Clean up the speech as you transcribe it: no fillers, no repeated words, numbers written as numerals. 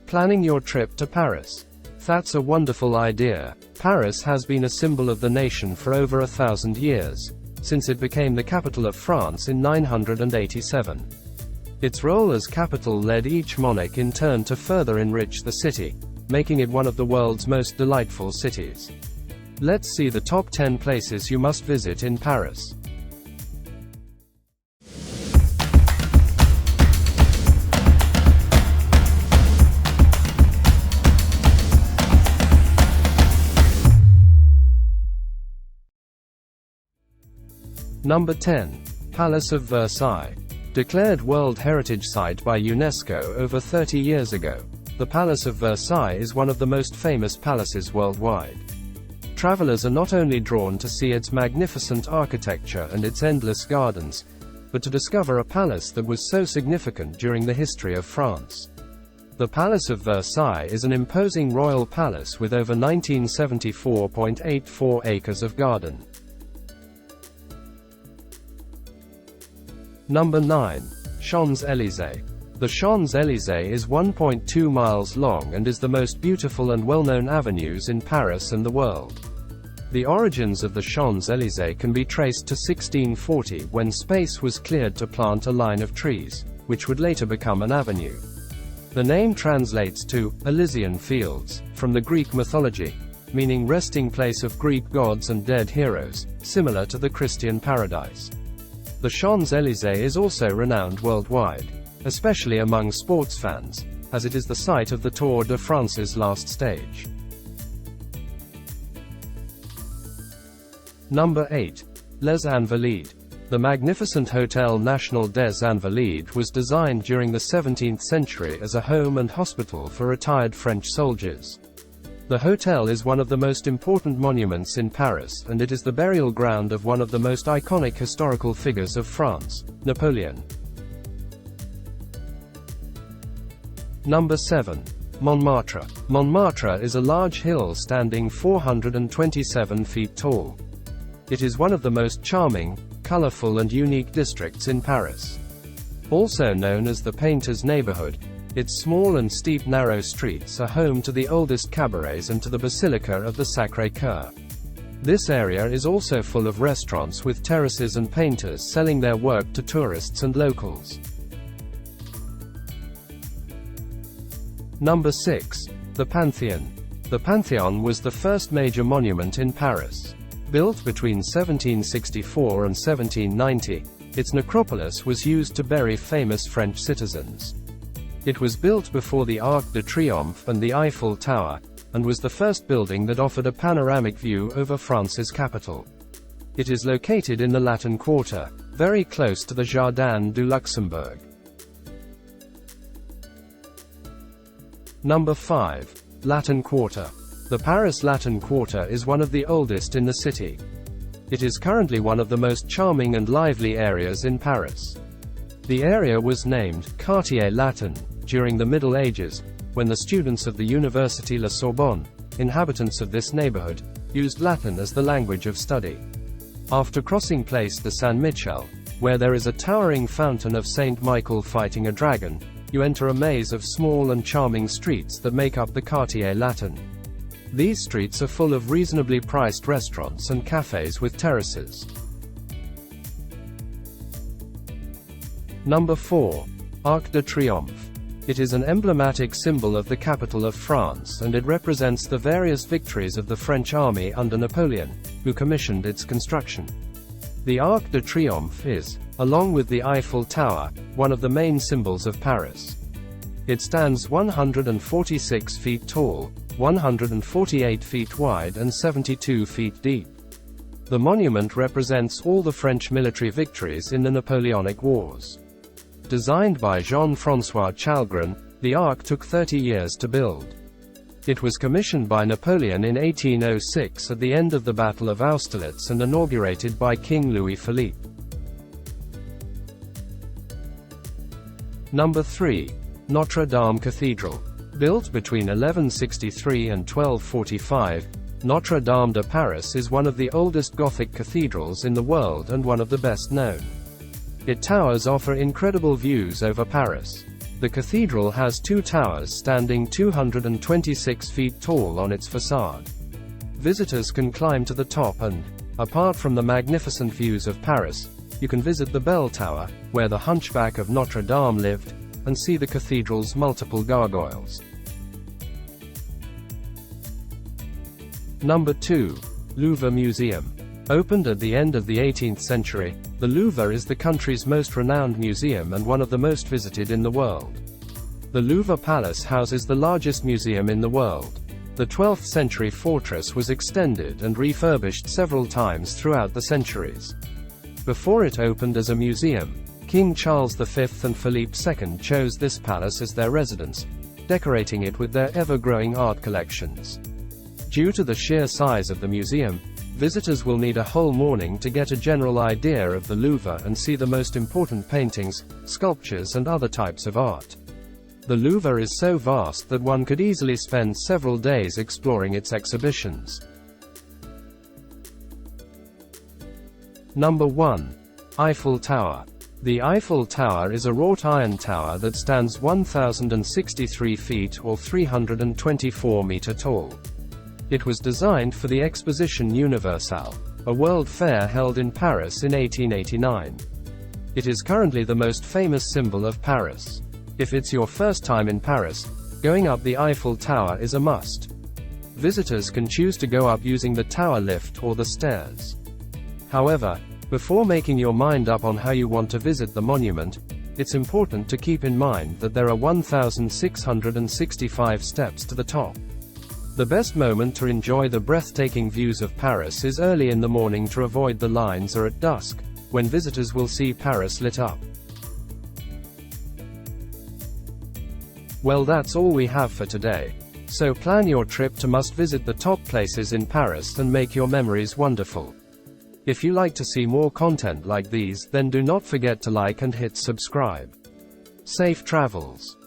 Planning your trip to Paris? That's a wonderful idea. Paris has been a symbol of the nation for over 1,000 years, since it became the capital of France in 987. Its role as capital led each monarch in turn to further enrich the city, making it one of the world's most delightful cities. Let's see the top 10 places you must visit in Paris. Number 10. Palace of Versailles. Declared World Heritage Site by UNESCO over 30 years ago, the Palace of Versailles is one of the most famous palaces worldwide. Travelers are not only drawn to see its magnificent architecture and its endless gardens, but to discover a palace that was so significant during the history of France. The Palace of Versailles is an imposing royal palace with over 1974.84 acres of garden. Number 9. Champs-Élysées. The Champs-Élysées is 1.2 miles long and is the most beautiful and well-known avenues in Paris and the world. The origins of the Champs-Élysées can be traced to 1640, when space was cleared to plant a line of trees, which would later become an avenue. The name translates to Elysian fields, from the Greek mythology, meaning resting place of Greek gods and dead heroes, similar to the Christian paradise. The Champs-Élysées is also renowned worldwide, especially among sports fans, as it is the site of the Tour de France's last stage. Number 8. Les Invalides. The magnificent Hôtel National des Invalides was designed during the 17th century as a home and hospital for retired French soldiers. The hotel is one of the most important monuments in Paris, and it is the burial ground of one of the most iconic historical figures of France, Napoleon. Number 7. Montmartre. Montmartre is a large hill standing 427 feet tall. It is one of the most charming, colorful and unique districts in Paris. Also known as the Painters' Neighborhood, its small and steep narrow streets are home to the oldest cabarets and to the Basilica of the Sacré-Cœur. This area is also full of restaurants with terraces and painters selling their work to tourists and locals. Number 6. The Pantheon. The Pantheon was the first major monument in Paris. Built between 1764 and 1790, its necropolis was used to bury famous French citizens. It was built before the Arc de Triomphe and the Eiffel Tower, and was the first building that offered a panoramic view over France's capital. It is located in the Latin Quarter, very close to the Jardin du Luxembourg. Number 5. Latin Quarter. The Paris Latin Quarter is one of the oldest in the city. It is currently one of the most charming and lively areas in Paris. The area was named Quartier Latin during the Middle Ages, when the students of the Université La Sorbonne, inhabitants of this neighborhood, used Latin as the language of study. After crossing Place de Saint-Michel, where there is a towering fountain of Saint Michael fighting a dragon, you enter a maze of small and charming streets that make up the Quartier Latin. These streets are full of reasonably priced restaurants and cafes with terraces. Number 4. Arc de Triomphe. It is an emblematic symbol of the capital of France, and it represents the various victories of the French army under Napoleon, who commissioned its construction. The Arc de Triomphe is, along with the Eiffel Tower, one of the main symbols of Paris. It stands 146 feet tall, 148 feet wide and 72 feet deep. The monument represents all the French military victories in the Napoleonic Wars. Designed by Jean-François Chalgrin, the Arc took 30 years to build. It was commissioned by Napoleon in 1806 at the end of the Battle of Austerlitz and inaugurated by King Louis-Philippe. Number 3. Notre-Dame Cathedral. Built between 1163 and 1245, Notre-Dame de Paris is one of the oldest Gothic cathedrals in the world and one of the best known. Its towers offer incredible views over Paris. The cathedral has two towers standing 226 feet tall on its facade. Visitors can climb to the top and, apart from the magnificent views of Paris, you can visit the bell tower, where the hunchback of Notre-Dame lived, and see the cathedral's multiple gargoyles. Number 2. Louvre Museum. Opened at the end of the 18th century, the Louvre is the country's most renowned museum and one of the most visited in the world. The Louvre Palace houses the largest museum in the world. The 12th century fortress was extended and refurbished several times throughout the centuries. Before it opened as a museum, King Charles V and Philippe II chose this palace as their residence, decorating it with their ever-growing art collections. Due to the sheer size of the museum, visitors will need a whole morning to get a general idea of the Louvre and see the most important paintings, sculptures and other types of art. The Louvre is so vast that one could easily spend several days exploring its exhibitions. Number 1. Eiffel Tower. The Eiffel Tower is a wrought iron tower that stands 1,063 feet or 324 meters tall. It was designed for the Exposition Universelle, a world fair held in Paris in 1889. It is currently the most famous symbol of Paris. If it's your first time in Paris, going up the Eiffel Tower is a must. Visitors can choose to go up using the tower lift or the stairs. However, before making your mind up on how you want to visit the monument, it's important to keep in mind that there are 1,665 steps to the top. The best moment to enjoy the breathtaking views of Paris is early in the morning to avoid the lines, or at dusk, when visitors will see Paris lit up. Well, that's all we have for today. So plan your trip to must-visit the top places in Paris and make your memories wonderful. If you like to see more content like these, then do not forget to like and hit subscribe. Safe travels.